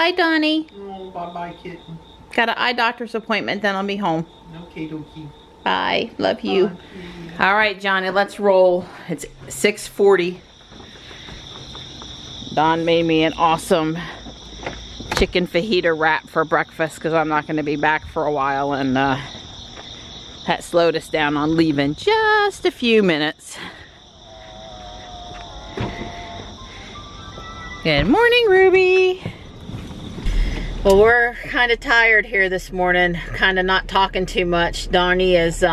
Bye, Donnie. Oh, bye-bye, kitten. Got an eye doctor's appointment, then I'll be home. Okay, dokie. Bye. Love you. Bye. All right, Johnny, let's roll. It's 6:40. Don made me an awesome chicken fajita wrap for breakfast because I'm not going to be back for a while, and that slowed us down on leaving just a few minutes. Good morning, Ruby. Well, we're kind of tired here this morning, kind of not talking too much. Donnie is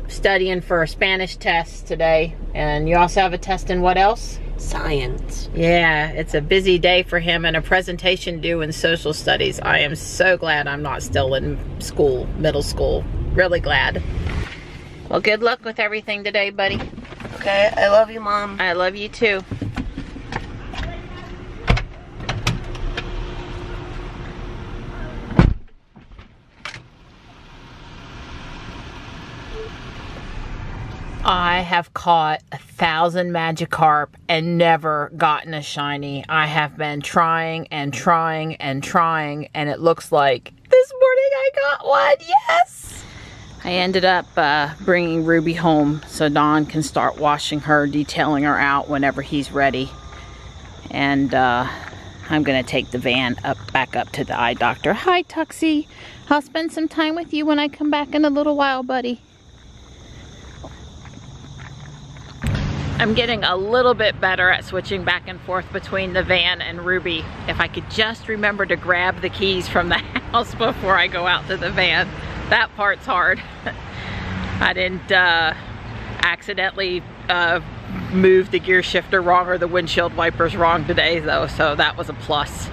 studying for a Spanish test today, and you also have a test in what else? Science. Yeah, it's a busy day for him and a presentation due in social studies. I am so glad I'm not still in school, middle school. Really glad. Well, good luck with everything today, buddy. Okay, I love you, Mom. I love you too. I have caught 1,000 Magikarp and never gotten a shiny. I have been trying and trying and trying, and it looks like this morning I got one. Yes! I ended up bringing Ruby home so Don can start washing her, detailing her out whenever he's ready. And I'm going to take the van back up to the eye doctor. Hi, Tuxie. I'll spend some time with you when I come back in a little while, buddy. I'm getting a little bit better at switching back and forth between the van and Ruby. If I could just remember to grab the keys from the house before I go out to the van. That part's hard. I didn't accidentally move the gear shifter wrong or the windshield wipers wrong today though, so that was a plus.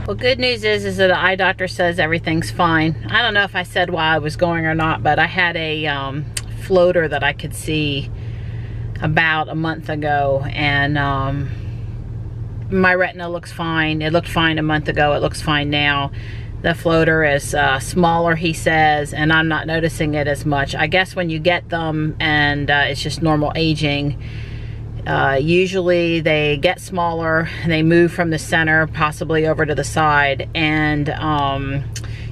Well, good news is that the eye doctor says everything's fine. I don't know if I said why I was going or not, but I had a floater that I could see about a month ago, and my retina looks fine. It looked fine a month ago. It looks fine now. The floater is smaller, he says, and I'm not noticing it as much. I guess when you get them and it's just normal aging, usually they get smaller, they move from the center possibly over to the side, and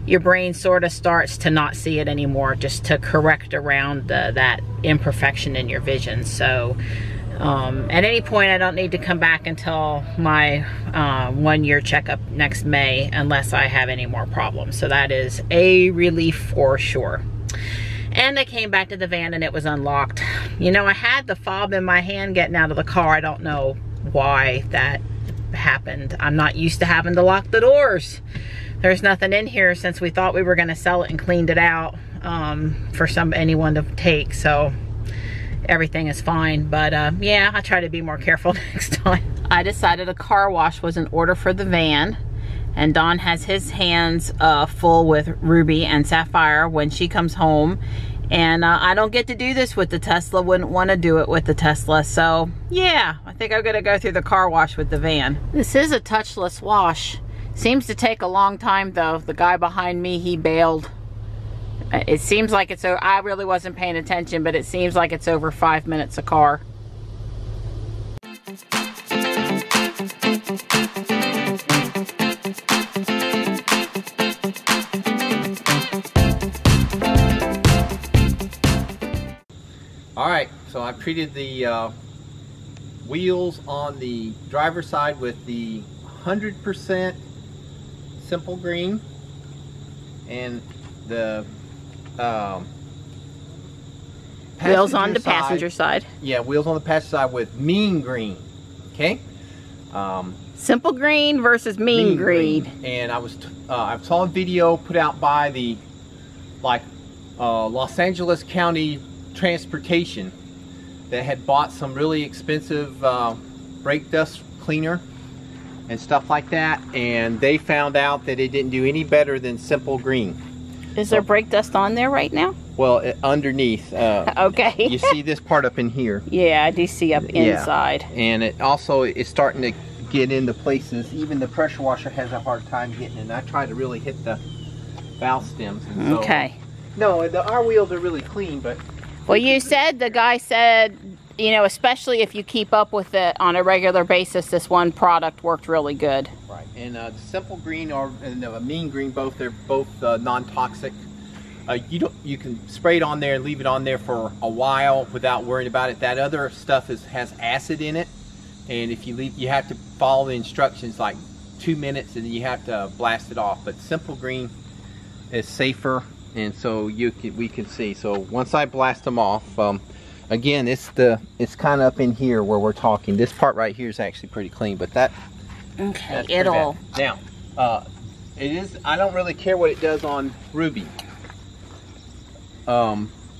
your brain sort of starts to not see it anymore, just to correct around that imperfection in your vision. So at any point I don't need to come back until my 1-year checkup next May unless I have any more problems. So that is a relief for sure. And I came back to the van and it was unlocked. You know, I had the fob in my hand getting out of the car. I don't know why that happened. I'm not used to having to lock the doors. There's nothing in here since we thought we were going to sell it and cleaned it out for anyone to take, so everything is fine. But yeah, I'll try to be more careful next time. I decided a car wash was in order for the van, and Don has his hands full with Ruby and Sapphire when she comes home, and I don't get to do this with the Tesla. Wouldn't want to do it with the Tesla, so yeah, I think I'm gonna go through the car wash with the van. This is a touchless wash. Seems to take a long time though. The guy behind me, he bailed. It seems like it's, I really wasn't paying attention, but it seems like it's over 5 minutes a car. Alright, so I've treated the wheels on the driver's side with the 100% simple green, and the wheels on the passenger side. Yeah, wheels on the passenger side with mean green. Okay. Simple green versus mean green. And I saw a video put out by the Los Angeles County Transportation that had bought some really expensive brake dust cleaner and stuff like that, and they found out that it didn't do any better than simple green. Is there brake dust on there right now? Well, underneath. Okay. You see this part up in here. Yeah, I do see up inside. And it also is starting to get into places. Even the pressure washer has a hard time getting in. I try to really hit the valve stems. Okay. So, no, our wheels are really clean, but... Well, you said, the guy said you know, especially if you keep up with it on a regular basis, this one product worked really good. Right, and the simple green and the mean green, they're both non-toxic. You can spray it on there and leave it on there for a while without worrying about it. That other stuff has acid in it, and if you leave, you have to follow the instructions like 2 minutes, and then you have to blast it off. But simple green is safer, and so we can see. So once I blast them off, again, it's kind of up in here where we're talking. This part right here is actually pretty clean, but that's it'll now. It is. I don't really care what it does on Ruby.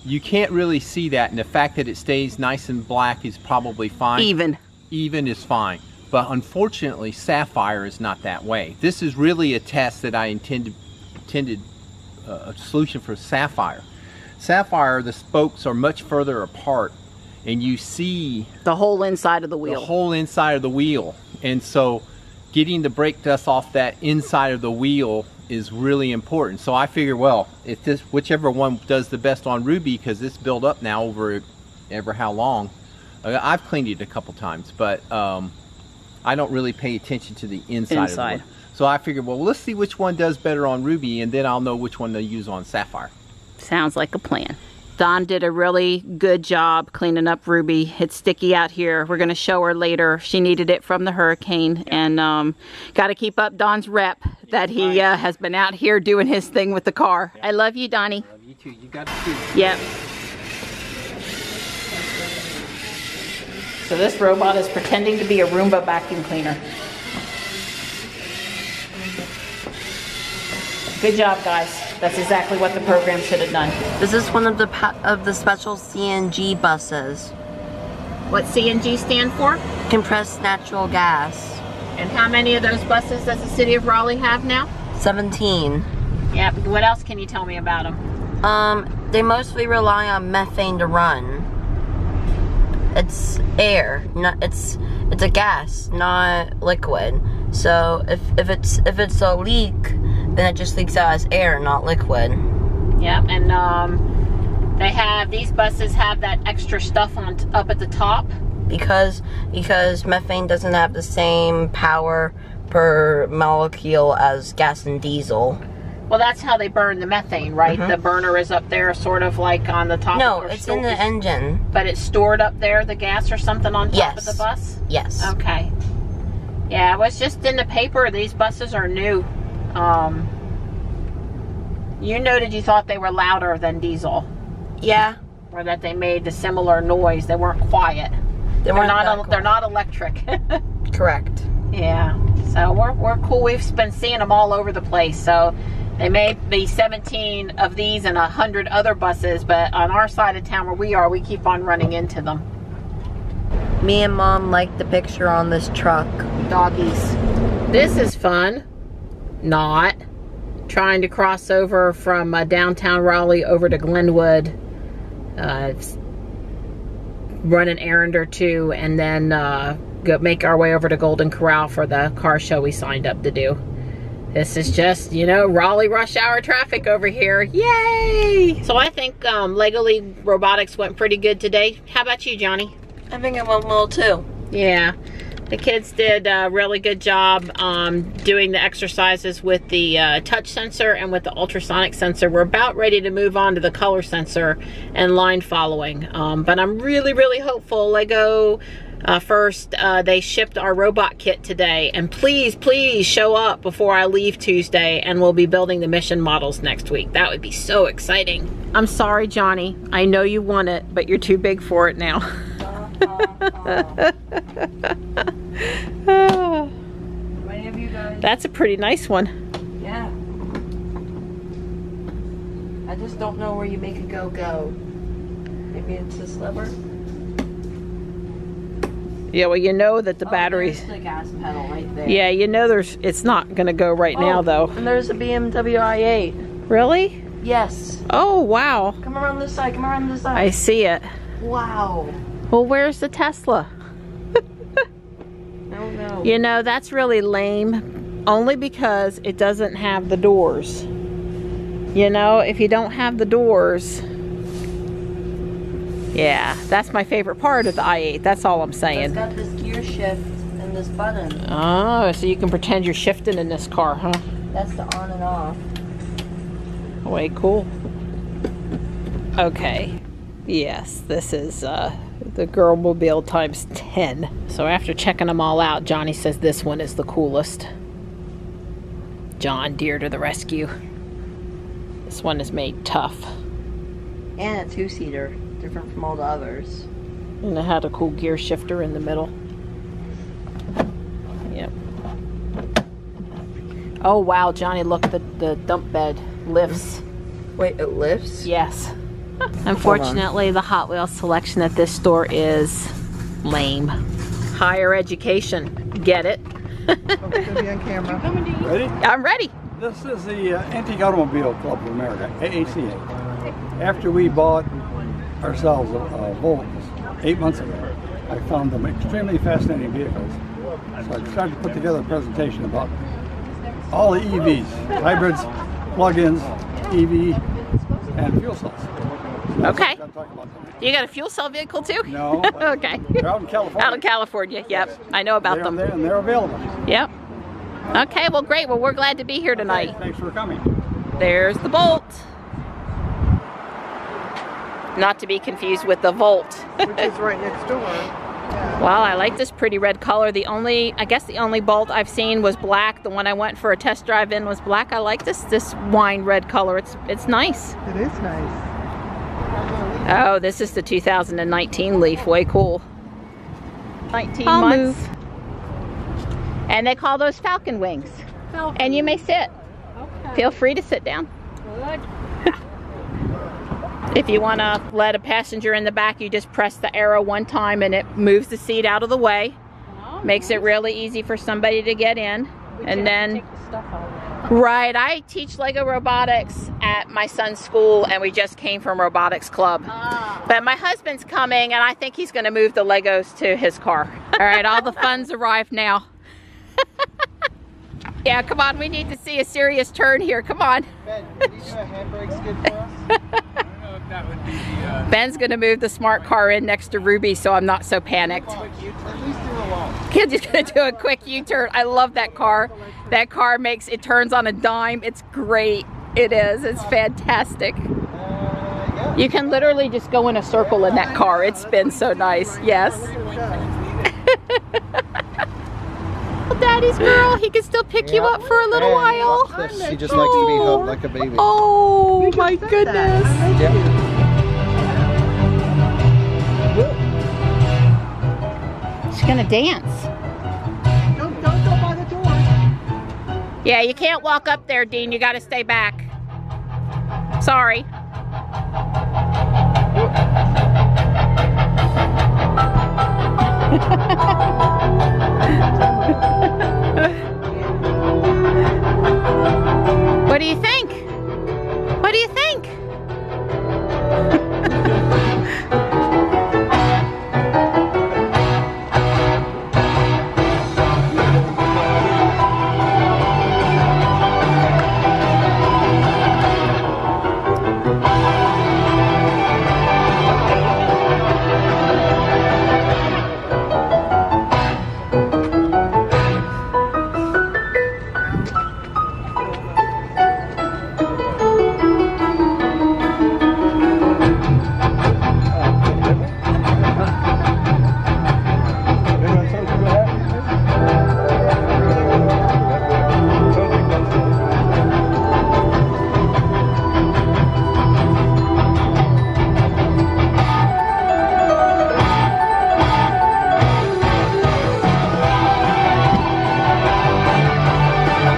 You can't really see that, and the fact that it stays nice and black is probably fine. Even is fine. But unfortunately, Sapphire is not that way. This is really a test that I intended a solution for Sapphire. Sapphire, the spokes are much further apart, and you see the whole inside of the wheel. The whole inside of the wheel. And so getting the brake dust off that inside of the wheel is really important. So I figure, well, if whichever one does the best on Ruby, because it's built up now over ever how long. I've cleaned it a couple times, but I don't really pay attention to the inside of the wheel. So I figured, well, let's see which one does better on Ruby, and then I'll know which one to use on Sapphire. Sounds like a plan. Dawn did a really good job cleaning up Ruby. It's sticky out here. We're going to show her later. She needed it from the hurricane, and got to keep up Don's rep that he has been out here doing his thing with the car. I love you, Donnie. I love you too. You got to too. Yep. So this robot is pretending to be a Roomba vacuum cleaner. Good job, guys. That's exactly what the program should have done. This is one of the special CNG buses. What CNG stand for? Compressed natural gas. And how many of those buses does the city of Raleigh have now? 17. Yeah, what else can you tell me about them? They mostly rely on methane to run. It's air, it's a gas, not liquid. So if it's a leak, then it just leaks out as air, not liquid. Yep, and these buses have that extra stuff up at the top because methane doesn't have the same power per molecule as gas and diesel. Well, that's how they burn the methane, right? The burner is up there, sort of like on the top. No, it's in the engine. But it's stored up there, the gas or something on top of the bus? Yes. Okay. Yeah, it was just in the paper. These buses are new. You noted you thought they were louder than diesel. Yeah. Or that they made the similar noise. They weren't quiet. They're not electric. Correct. Yeah. So we're cool. We've been seeing them all over the place. So they may be 17 of these and 100 other buses, but on our side of town where we keep on running into them. Me and Mom like the picture on this truck. Doggies. This is fun. Not. Trying to cross over from downtown Raleigh over to Glenwood. Run an errand or two, and then make our way over to Golden Corral for the car show we signed up to do. This is just, you know, Raleigh rush hour traffic over here. Yay! So I think Lego League Robotics went pretty good today. How about you, Johnny? I think it went well too. Yeah. The kids did a really good job doing the exercises with the touch sensor and with the ultrasonic sensor. We're about ready to move on to the color sensor and line following. But I'm really, really hopeful. Lego first, they shipped our robot kit today. And please, please show up before I leave Tuesday, and we'll be building the mission models next week. That would be so exciting. I'm sorry, Johnny. I know you want it, but you're too big for it now. Many of you guys. That's a pretty nice one. Yeah. I just don't know where you make it go. Maybe it's this lever. Yeah, well, you know that the batteries. There's the gas pedal right there. Yeah, you know it's not going to go right now though. And there's a BMW i8. Really? Yes. Oh, wow. Come around this side. Come around this side. I see it. Wow. Well, where's the Tesla? I don't know. You know, that's really lame, only because it doesn't have the doors. You know, if you don't have the doors, Yeah, that's my favorite part of the i8. That's all I'm saying. It's got this gear shift and this button. Oh, so you can pretend you're shifting in this car, huh? That's the on and off. Way cool. Okay. Yes, this is the Girlmobile times 10. So after checking them all out, Johnny says this one is the coolest. John Deere to the rescue. This one is made tough. And a two-seater, different from all the others. And it had a cool gear shifter in the middle. Yep. Oh wow, Johnny, look, the dump bed lifts. Wait, it lifts? Yes. Unfortunately, the Hot Wheels selection at this store is lame. Higher education. Get it? It's gonna be on camera. Ready? I'm ready. This is the Antique Automobile Club of America, AACA. After we bought ourselves a Volt 8 months ago, I found them extremely fascinating vehicles. So I decided to put together a presentation about all the EVs, hybrids, plug-ins, EV, and fuel cells. So that's Okay. what I'm talking about tonight. You got a fuel cell vehicle too? No. Okay. They're out in California. Out in California, yep. I know about them. And they're available. Yep. Okay, well great. Well, we're glad to be here tonight. Okay, thanks for coming. There's the Bolt. Not to be confused with the Volt. Which is right next door. Well, I like this pretty red color. I guess the only Bolt I've seen was black. The one I went for a test drive in was black. I like this wine red color. It's nice. It is nice. Oh, this is the 2019 Leaf. Way cool. 19 months. Move. And they call those Falcon wings. Falcon. And you may sit. Okay. Feel free to sit down. Good. If you want to let a passenger in the back, you just press the arrow one time and it moves the seat out of the way. Oh, makes it really easy for somebody to get in. And then, take the stuff out. Right, I teach Lego robotics at my son's school and we just came from robotics club. But my husband's coming and I think he's going to move the Legos to his car. All right, all the fun's arrived now. Yeah, come on, we need to see a serious turn here. Come on. Ben, can you do a handbrake skid for us? That would be the, Ben's gonna move the smart car in next to Ruby, so I'm not so panicked. At least do a wall. Kid's just gonna do a quick U-turn. I love that car. That car it turns on a dime. It's great. It is. It's fantastic. Yeah. You can literally just go in a circle in that car. It spins so nice. Yes. Daddy's girl, he can still pick you up for a little while. Watch this. She just likes to be held like a baby. Oh my goodness. She's gonna dance. Don't go by the door. Yeah, you can't walk up there, Dean. You gotta stay back. Sorry. What do you think? What do you think?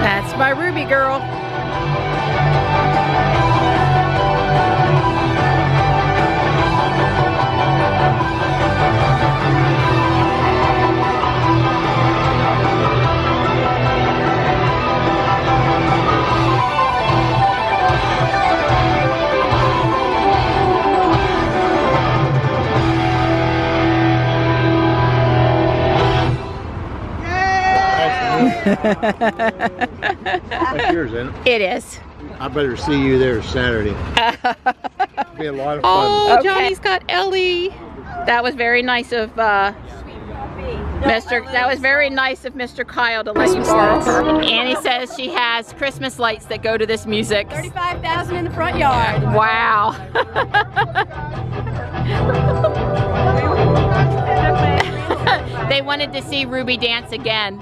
That's my Ruby girl. That's yours, isn't it? It is. I better see you there Saturday. It'll be a lot of fun. Oh, okay. Johnny's got Ellie. That was very nice of Mr. Kyle to let you borrow her. Annie says she has Christmas lights that go to this music. 35,000 in the front yard. Wow. They wanted to see Ruby dance again.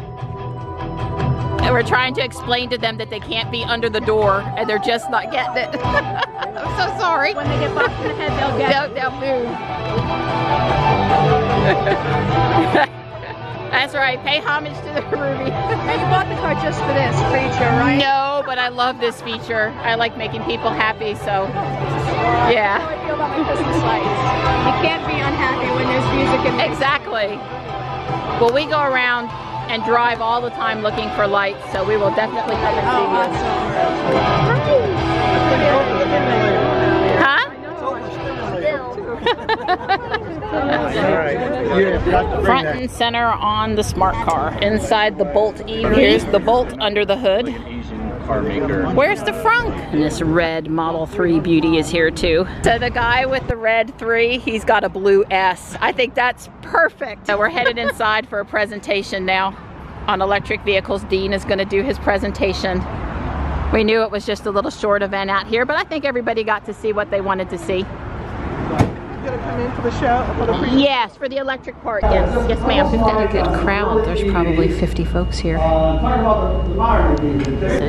And we're trying to explain to them that they can't be under the door, and they're just not getting it. I'm so sorry. When they get bopped in the head, they'll get it. They'll move. That's right. Pay homage to the Ruby. Now you bought the car just for this feature, right? No, but I love this feature. I like making people happy, so yeah. That's how I feel about my Christmas lights. You can't be unhappy when there's music in there. Exactly. Well, we go around and drive all the time looking for lights, so we will definitely come and see you. Huh? Front and center on the smart car. Inside the Bolt EV. Here's the Bolt under the hood. Where's the frunk? And this red Model 3 beauty is here too. So the guy with the red 3, he's got a blue S. I think that's perfect. So we're headed inside for a presentation now on electric vehicles. Dean is going to do his presentation. We knew it was just a little short event out here, but I think everybody got to see what they wanted to see. Gonna come in for the show? For the Yes, for the electric part, yes. Yes, ma'am. A good crowd. There's probably 50 folks here. So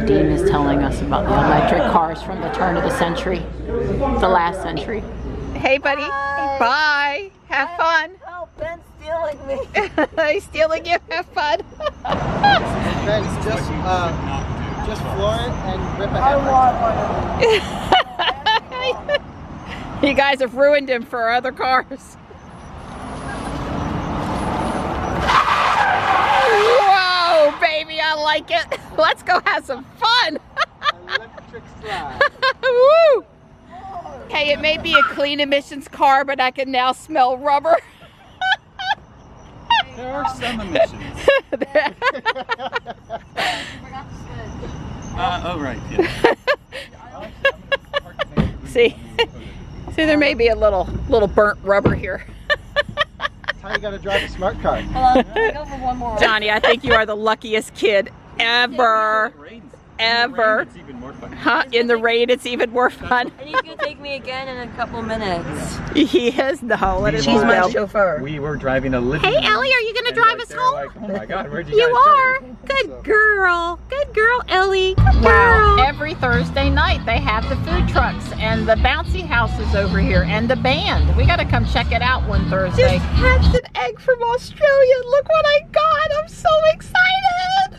Dean is telling us about the electric cars from the turn of the century, the last century. Hey, buddy. Bye. Have fun. Oh, Ben's stealing me. He's stealing you. Have fun. Ben, just floor it and rip it. You guys have ruined him for other cars. Whoa, baby, I like it. Let's go have some fun. Electric slide. Woo! Okay, it may be a clean emissions car, but I can now smell rubber. There are some emissions. Oh, right, yeah. See, there may be a little burnt rubber here. That's how you gotta drive a smart car. Go for one more. Johnny, I think you are the luckiest kid ever. Ever. It's even more fun. Huh? In the rain, it's even more fun. And he's gonna take me again in a couple minutes. He is? No, let him She's my know. chauffeur. We were driving a little. Hey, Ellie, are you going to drive us home? Like, oh my God, where'd you You guys are. Good girl. Good girl, Ellie. Good girl. Every Thursday night they have the food trucks and the bouncy houses over here and the band. We got to come check it out one Thursday. Just hatched an egg from Australia. Look what I got. I'm so excited.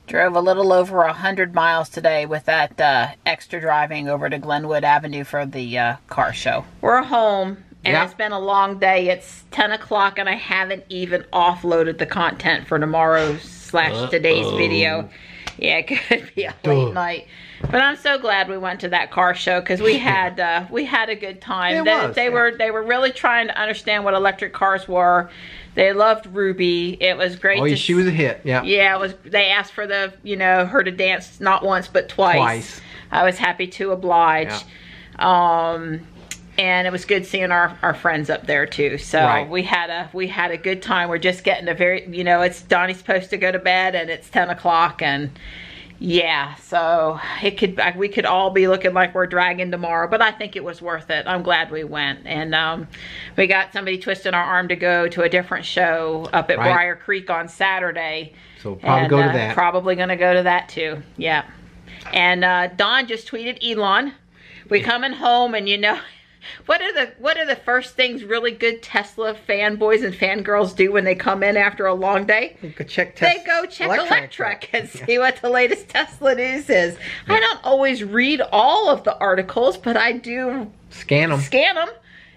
Drove a little over 100 miles today with that extra driving over to Glenwood Avenue for the car show. We're home. And Yeah. It's been a long day. It's 10 o'clock and I haven't even offloaded the content for tomorrow's/today's video. Yeah, it could be a late night. But I'm so glad we went to that car show because we had a good time. They were really trying to understand what electric cars were. They loved Ruby. It was great. Oh, she was a hit. Yeah. Yeah, it was. They asked for the her to dance not once but twice. I was happy to oblige. Yeah. And it was good seeing our friends up there too. So we had a good time. We're just getting a very it's Donnie's supposed to go to bed and it's 10 o'clock and yeah, so we could all be looking like we're dragging tomorrow, but I think it was worth it. I'm glad we went. And we got somebody twisting our arm to go to a different show up at Briar Creek on Saturday. So probably go to that. Probably gonna go to that too. Yeah. And Don just tweeted Elon. We coming home and what are the first things really good Tesla fanboys and fangirls do when they come in after a long day? They go check Electrek and see what the latest Tesla news is. Yeah. I don't always read all of the articles, but I do scan them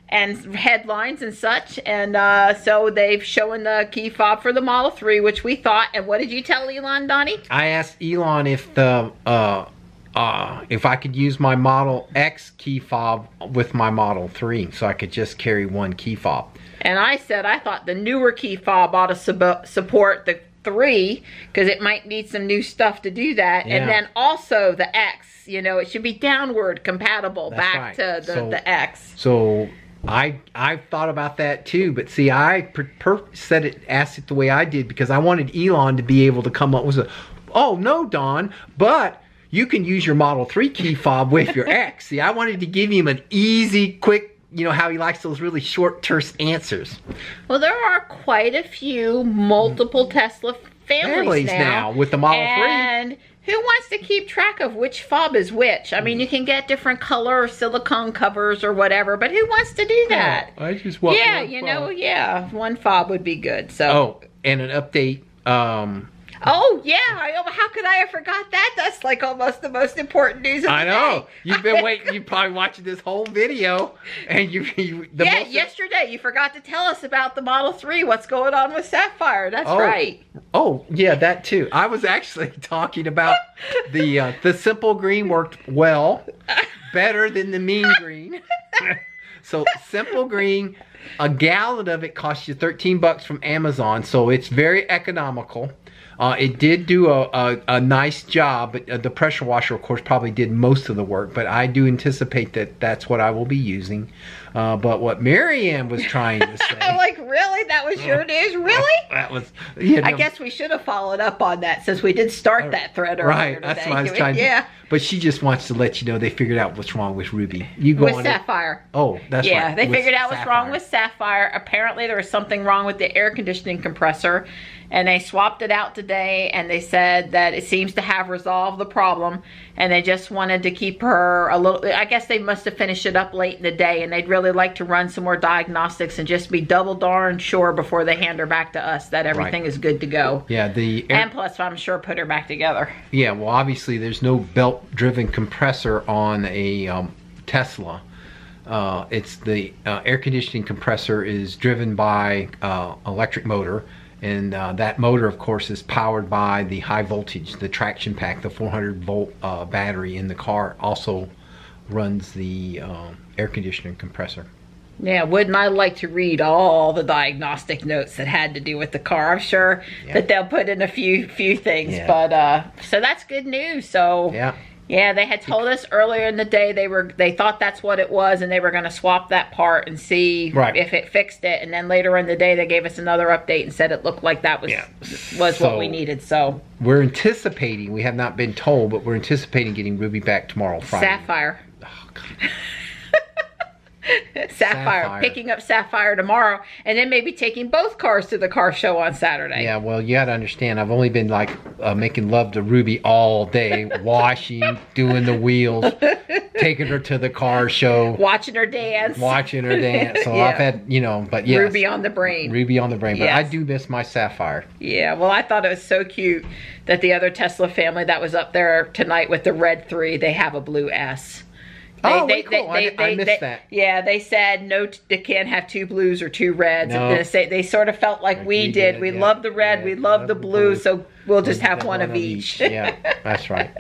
and headlines and such. And so they've shown the key fob for the Model 3, which we thought. And what did you tell Elon, Donnie? I asked Elon if if I could use my Model X key fob with my Model 3 so I could just carry one key fob. And I said I thought the newer key fob ought to support the 3 because it might need some new stuff to do that. Yeah. And then also the X, you know, it should be downward compatible. That's back right. to the X. So I've thought about that too, but see, I asked it the way I did because I wanted Elon to be able to come up with a, oh no, Don, but you can use your Model 3 key fob with your X. See, I wanted to give him an easy, quick, you know how he likes those really short, terse answers. Well, there are quite a few multiple Tesla families now with the Model 3. And who wants to keep track of which fob is which? I mean, you can get different color silicone covers or whatever, but who wants to do that? Oh, I just want yeah, one you fob. know, yeah, one fob would be good. So. Oh, and an update. Oh yeah, how could I have forgot that? That's like almost the most important news of the I know. day. You've been waiting. You're probably watching this whole video, and yesterday you forgot to tell us about the Model 3. What's going on with Sapphire? That's right. Oh yeah, that too. I was actually talking about the simple green worked well, better than the mean green. So simple green, a gallon of it costs you $13 from Amazon, so it's very economical. It did do a nice job, but the pressure washer, of course, probably did most of the work. But I do anticipate that that's what I will be using. But what Marianne was trying to say... I'm like, really? That was your news? Really? That was... You know, I guess we should have followed up on that since we did start that thread earlier right, today. that's what I was trying to do. Yeah. But she just wants to let you know they figured out what's wrong with Ruby. You go with on Sapphire. Oh, that's right. Yeah, they with figured out what's Sapphire. wrong with Sapphire. Apparently there was something wrong with the air conditioning compressor, and they swapped it out today, and they said that it seems to have resolved the problem, and they just wanted to keep her a little... I guess they must have finished it up late in the day, and they'd really like to run some more diagnostics and just be double darn sure before they hand her back to us that everything is good to go. Yeah, and plus, I'm sure put her back together. Yeah, well, obviously there's no belt-driven compressor on a Tesla. It's the air conditioning compressor is driven by electric motor, and that motor, of course, is powered by the high voltage, the traction pack, the 400-volt battery in the car also runs the air conditioning compressor. Yeah, wouldn't I like to read all the diagnostic notes that had to do with the car? I'm sure that they'll put in a few things, but so that's good news. So yeah, they had told us earlier in the day they thought that's what it was, and they were going to swap that part and see if it fixed it. And then later in the day, they gave us another update and said it looked like that was what we needed. So we're anticipating. We have not been told, but we're anticipating getting Ruby back tomorrow, Friday. Sapphire. Oh, God. Sapphire, picking up Sapphire tomorrow, and then maybe taking both cars to the car show on Saturday. Yeah, well, you got to understand, I've only been like making love to Ruby all day, washing, doing the wheels, taking her to the car show, watching her dance. So I've had, you know, but yes, Ruby on the brain. Ruby on the brain, but I do miss my Sapphire. Yeah, well, I thought it was so cute that the other Tesla family that was up there tonight with the red 3, they have a blue S. Cool. I missed that. Yeah, they said no, they can't have 2 blues or 2 reds. No. They sort of felt like we did. We love the red, we love the blue, so we'll just have one of each. Yeah, that's right.